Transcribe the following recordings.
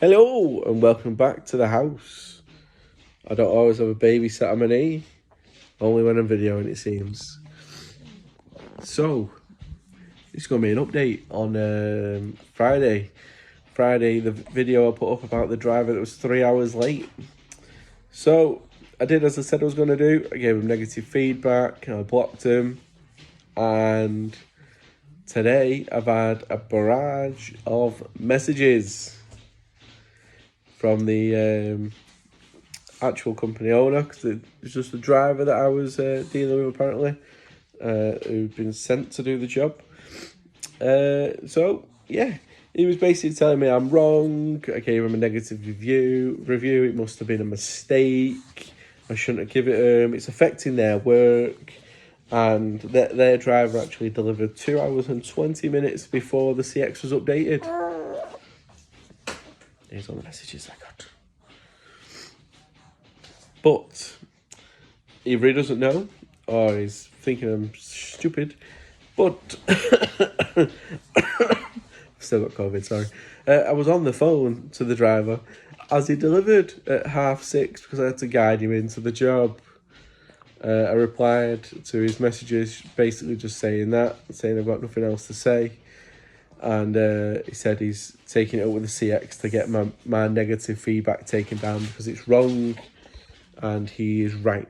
Hello and welcome back to the house. I don't always have a baby sat on my knee, only when I'm videoing it seems. So, it's going to be an update on Friday. Friday, the video I put up about the driver that was 3 hours late. So, I did as I said I was going to do. I gave him negative feedback, I blocked him, and today I've had a barrage of messages from the actual company owner, because it was just the driver that I was dealing with apparently, who'd been sent to do the job. So yeah, he was basically telling me I'm wrong. I gave him a negative review. It must have been a mistake. I shouldn't have given it him. It's affecting their work. And their driver actually delivered 2 hours and 20 minutes before the CX was updated. Here's all the messages I got. But he really doesn't know, or he's thinking I'm stupid. But I've still got COVID, sorry. I was on the phone to the driver as he delivered at 6:30 because I had to guide him into the job. I replied to his messages basically just saying I've got nothing else to say. And he said he's taking it up with the CX to get my negative feedback taken down because it's wrong. And he is right.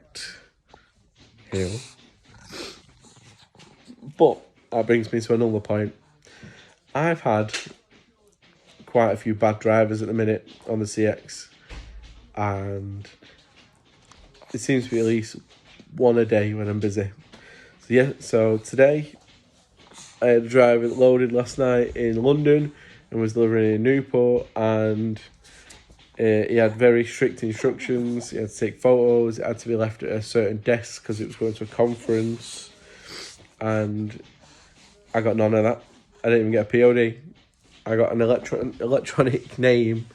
Here. But that brings me to another point. I've had quite a few bad drivers at the minute on the CX. And it seems to be at least one a day when I'm busy. So today I had a driver that loaded last night in London and was delivering in Newport, and he had very strict instructions. He had to take photos. It had to be left at a certain desk because it was going to a conference. And I got none of that. I didn't even get a POD. I got an electronic name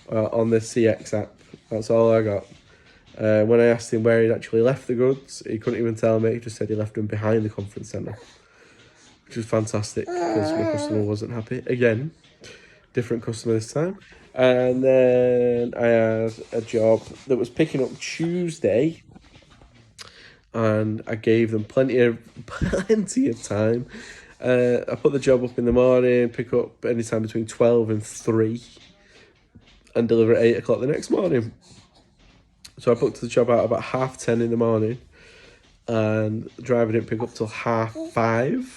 on the CX app. That's all I got. When I asked him where he'd actually left the goods, he couldn't even tell me. He just said he left them behind the conference centre, which was fantastic because my customer wasn't happy. Again, different customer this time. And then I had a job that was picking up Tuesday, and I gave them plenty of time. I put the job up in the morning, pick up anytime between 12 and 3, and deliver at 8 o'clock the next morning. So I booked the job out about 10:30 in the morning, and the driver didn't pick up till 5:30.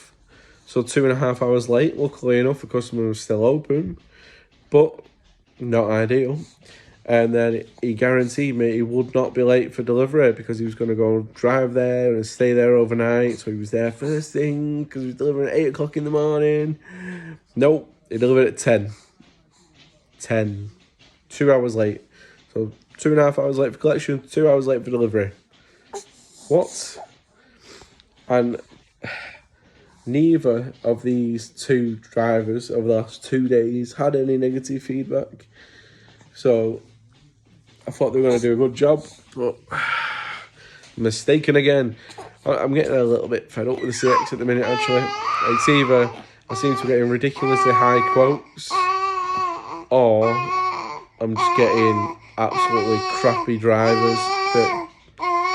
So 2.5 hours late. Luckily enough, the customer was still open, but not ideal. And then he guaranteed me he would not be late for delivery because he was going to go drive there and stay there overnight. So he was there first thing because he was delivering at 8 o'clock in the morning. Nope, he delivered at 10. 10. 2 hours late. So 2.5 hours late for collection, 2 hours late for delivery. What? And neither of these two drivers over the last 2 days had any negative feedback. So I thought they were going to do a good job, but mistaken again. I'm getting a little bit fed up with the CX at the minute, actually. It's either I seem to be getting ridiculously high quotes, or I'm just getting absolutely crappy drivers that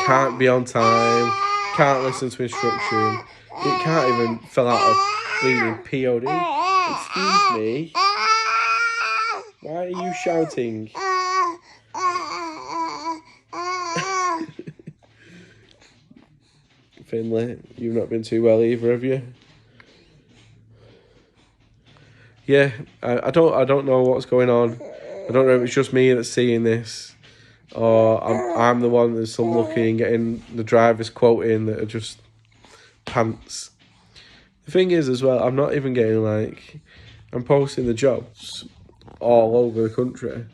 can't be on time, can't listen to instruction. It can't even fill out a bleeding POD. Excuse me. Why are you shouting? Finley, you've not been too well either, have you? Yeah, I don't know what's going on. I don't know if it's just me that's seeing this, or I'm the one that's unlucky and getting the drivers quoting that are just pants. The thing is as well, I'm not even getting I'm posting the jobs all over the country,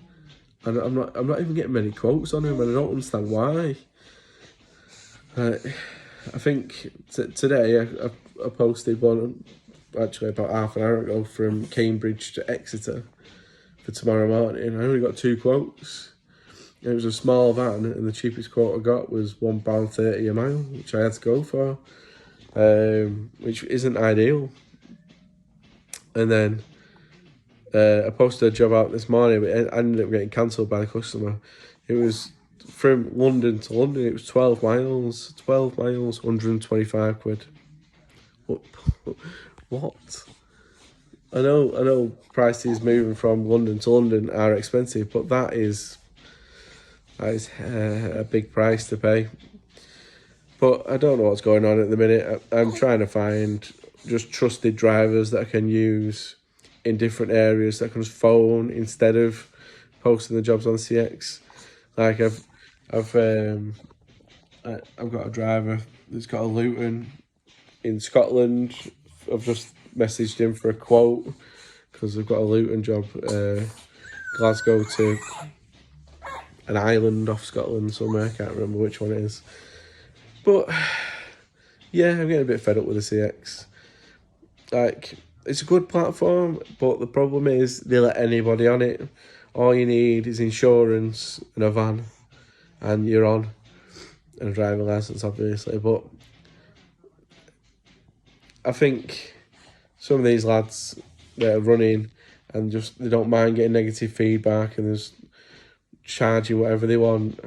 and I'm not even getting many quotes on them, and I don't understand why. I think today I posted one actually about half an hour ago from Cambridge to Exeter for tomorrow morning. I only got 2 quotes. It was a small van, and the cheapest quote I got was £1.30 a mile, which I had to go for, which isn't ideal. And then I posted a job out this morning, but I ended up getting cancelled by the customer. It was from London to London. It was 12 miles. 12 miles, 125 quid. What? I know prices moving from London to London are expensive, but that is a big price to pay. But I don't know what's going on at the minute. I'm trying to find just trusted drivers that I can use in different areas that I can just phone instead of posting the jobs on CX. Like I've got a driver that's got a Luton in Scotland. I've just messaged him for a quote because I've got a Luton job, Glasgow to an island off Scotland somewhere. I can't remember which one it is. But yeah, I'm getting a bit fed up with the CX. Like, it's a good platform, but the problem is they let anybody on it. All you need is insurance and a van, and you're on, and a driving license, obviously. But I think some of these lads that are running and just they don't mind getting negative feedback and just charge you whatever they want.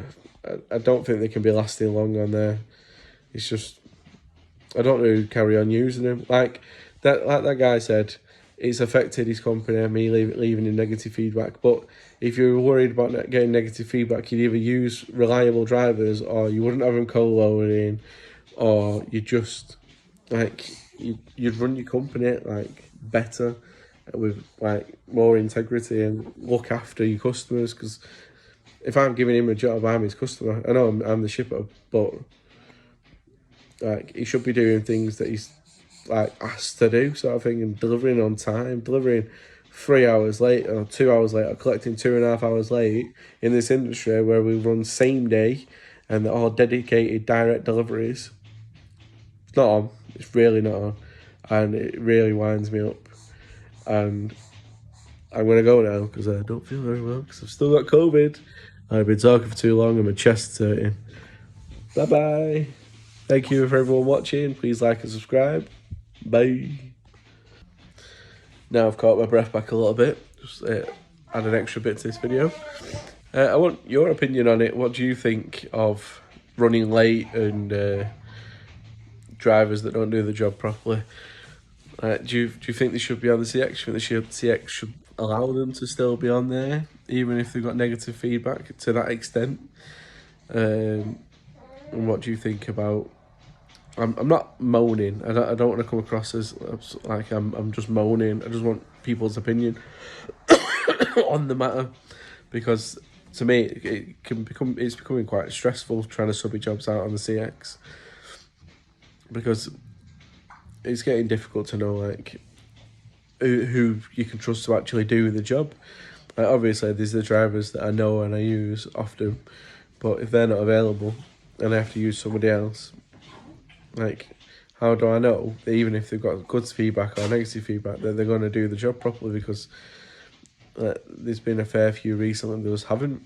I don't think they can be lasting long on there. It's just I don't know who carry on using them. Like that guy said, it's affected his company, me leaving him negative feedback. But if you're worried about getting negative feedback, you'd either use reliable drivers or you wouldn't have them co-loading, or you just like you'd run your company like better with like more integrity and look after your customers. Because if I'm giving him a job, I'm his customer. I know I'm the shipper, but like he should be doing things that he's like asked to do, sort of thing, and delivering on time, delivering 3 hours late or 2 hours late, or collecting 2.5 hours late in this industry where we run same day and they're all dedicated direct deliveries. It's not on. It's really not on, and it really winds me up. And I'm gonna go now because I don't feel very well because I've still got COVID. I've been talking for too long and my chest's hurting. Bye bye. Thank you for everyone watching. Please like and subscribe. Bye. Now I've caught my breath back a little bit. Just add an extra bit to this video. I want your opinion on it. What do you think of running late and drivers that don't do the job properly? Do you think they should be on the CX? Do you think the CX should allow them to still be on there, even if they've got negative feedback to that extent? And what do you think about? I'm not moaning. I don't want to come across as like I'm just moaning. I just want people's opinion on the matter, because to me it's becoming quite stressful trying to sub your jobs out on the CX, because it's getting difficult to know like who you can trust to actually do the job. Like, obviously there's the drivers that I know and I use often, but if they're not available and I have to use somebody else, like, how do I know that even if they've got good feedback or negative feedback that they're going to do the job properly? Because there's been a fair few recently that just haven't.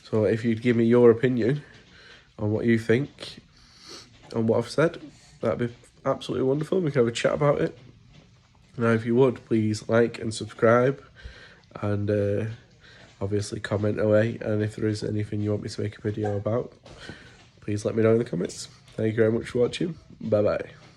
So if you'd give me your opinion on what you think on what I've said, that'd be absolutely wonderful. We can have a chat about it. Now, if you would, please like and subscribe, and obviously comment away. And if there is anything you want me to make a video about, please let me know in the comments. Thank you very much for watching. Bye bye.